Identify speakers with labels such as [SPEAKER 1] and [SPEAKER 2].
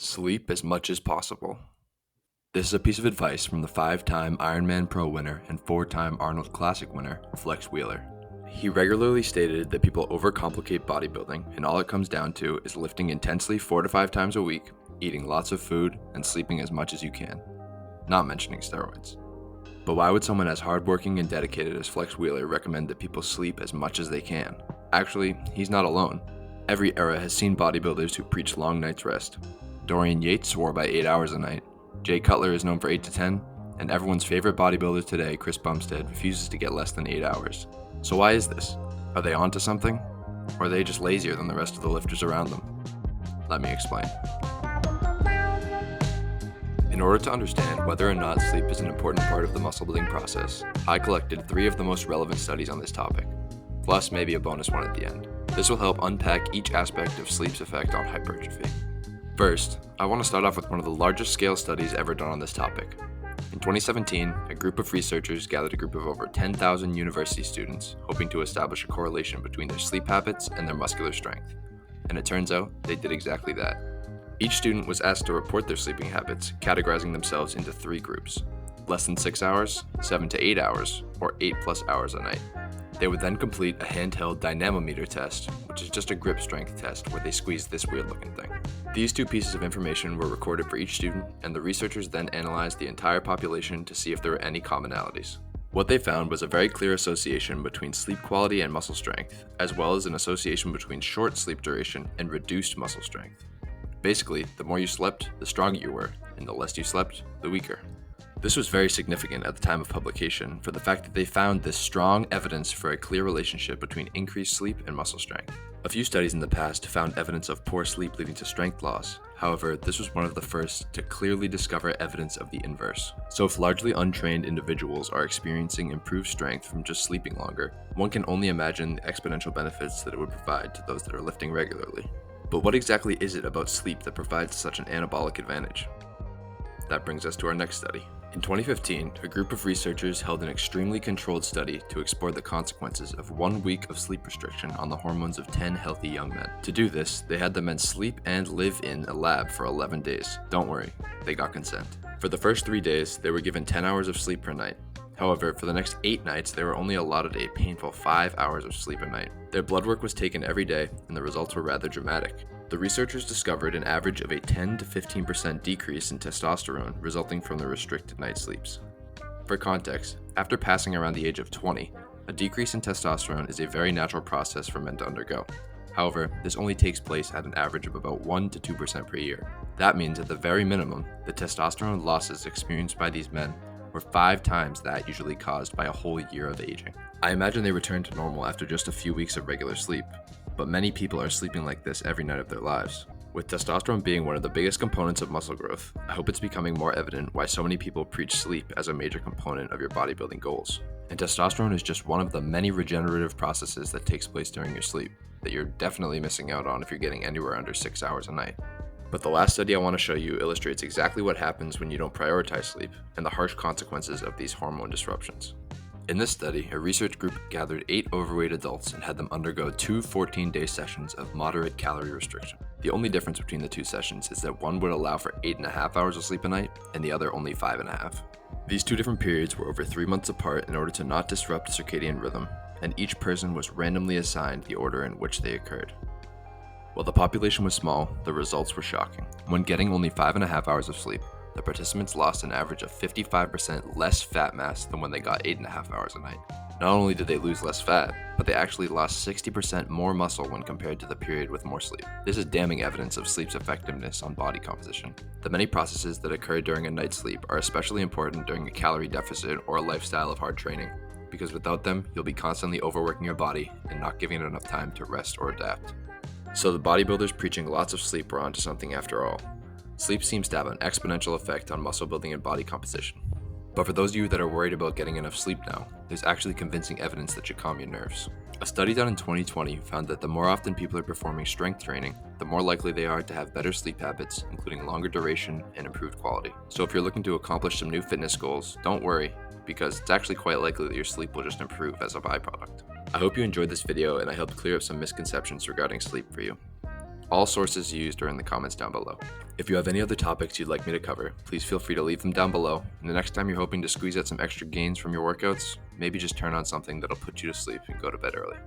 [SPEAKER 1] Sleep as much as possible. This is a piece of advice from the 5-time Ironman Pro winner and 4-time Arnold Classic winner, Flex Wheeler. He regularly stated that people overcomplicate bodybuilding, and all it comes down to is lifting intensely 4 to 5 times a week, eating lots of food, and sleeping as much as you can. Not mentioning steroids. But why would someone as hardworking and dedicated as Flex Wheeler recommend that people sleep as much as they can? Actually, he's not alone. Every era has seen bodybuilders who preach long nights rest. Dorian Yates swore by 8 hours a night, Jay Cutler is known for 8 to 10, and everyone's favorite bodybuilder today, Chris Bumstead, refuses to get less than 8 hours. So why is this? Are they onto something? Or are they just lazier than the rest of the lifters around them? Let me explain. In order to understand whether or not sleep is an important part of the muscle building process, I collected 3 of the most relevant studies on this topic, plus maybe a bonus one at the end. This will help unpack each aspect of sleep's effect on hypertrophy. First, I want to start off with one of the largest scale studies ever done on this topic. In 2017, a group of researchers gathered a group of over 10,000 university students, hoping to establish a correlation between their sleep habits and their muscular strength. And it turns out they did exactly that. Each student was asked to report their sleeping habits, categorizing themselves into 3 groups: less than 6 hours, 7 to 8 hours, or 8+ hours a night. They would then complete a handheld dynamometer test, which is just a grip strength test where they squeeze this weird looking thing. These 2 pieces of information were recorded for each student, and the researchers then analyzed the entire population to see if there were any commonalities. What they found was a very clear association between sleep quality and muscle strength, as well as an association between short sleep duration and reduced muscle strength. Basically, the more you slept, the stronger you were, and the less you slept, the weaker. This was very significant at the time of publication for the fact that they found this strong evidence for a clear relationship between increased sleep and muscle strength. A few studies in the past found evidence of poor sleep leading to strength loss. However, this was one of the first to clearly discover evidence of the inverse. So if largely untrained individuals are experiencing improved strength from just sleeping longer, one can only imagine the exponential benefits that it would provide to those that are lifting regularly. But what exactly is it about sleep that provides such an anabolic advantage? That brings us to our next study. In 2015, a group of researchers held an extremely controlled study to explore the consequences of 1 week of sleep restriction on the hormones of 10 healthy young men. To do this, they had the men sleep and live in a lab for 11 days. Don't worry, they got consent. For the first 3 days, they were given 10 hours of sleep per night. However, for the next 8 nights, they were only allotted a painful 5 hours of sleep a night. Their blood work was taken every day, and the results were rather dramatic. The researchers discovered an average of a 10 to 15% decrease in testosterone resulting from the restricted night sleeps. For context, after passing around the age of 20, a decrease in testosterone is a very natural process for men to undergo. However, this only takes place at an average of about 1 to 2% per year. That means at the very minimum, the testosterone losses experienced by these men were 5 times that usually caused by a whole year of aging. I imagine they returned to normal after just a few weeks of regular sleep, but many people are sleeping like this every night of their lives. With testosterone being one of the biggest components of muscle growth, I hope it's becoming more evident why so many people preach sleep as a major component of your bodybuilding goals. And testosterone is just one of the many regenerative processes that takes place during your sleep that you're definitely missing out on if you're getting anywhere under 6 hours a night. But the last study I want to show you illustrates exactly what happens when you don't prioritize sleep and the harsh consequences of these hormone disruptions. In this study, a research group gathered 8 overweight adults and had them undergo 2 14-day sessions of moderate calorie restriction. The only difference between the 2 sessions is that one would allow for 8.5 hours of sleep a night and the other only 5.5. These 2 different periods were over 3 months apart in order to not disrupt circadian rhythm, and each person was randomly assigned the order in which they occurred. While the population was small, the results were shocking. When getting only 5.5 hours of sleep, the participants lost an average of 55% less fat mass than when they got 8.5 hours a night. Not only did they lose less fat, but they actually lost 60% more muscle when compared to the period with more sleep. This is damning evidence of sleep's effectiveness on body composition. The many processes that occur during a night's sleep are especially important during a calorie deficit or a lifestyle of hard training, because without them, you'll be constantly overworking your body and not giving it enough time to rest or adapt. So the bodybuilders preaching lots of sleep were onto something after all. Sleep seems to have an exponential effect on muscle building and body composition. But for those of you that are worried about getting enough sleep now, there's actually convincing evidence that should calm your nerves. A study done in 2020 found that the more often people are performing strength training, the more likely they are to have better sleep habits, including longer duration and improved quality. So if you're looking to accomplish some new fitness goals, don't worry, because it's actually quite likely that your sleep will just improve as a byproduct. I hope you enjoyed this video and I helped clear up some misconceptions regarding sleep for you. All sources used are in the comments down below. If you have any other topics you'd like me to cover, please feel free to leave them down below, and the next time you're hoping to squeeze out some extra gains from your workouts, maybe just turn on something that'll put you to sleep and go to bed early.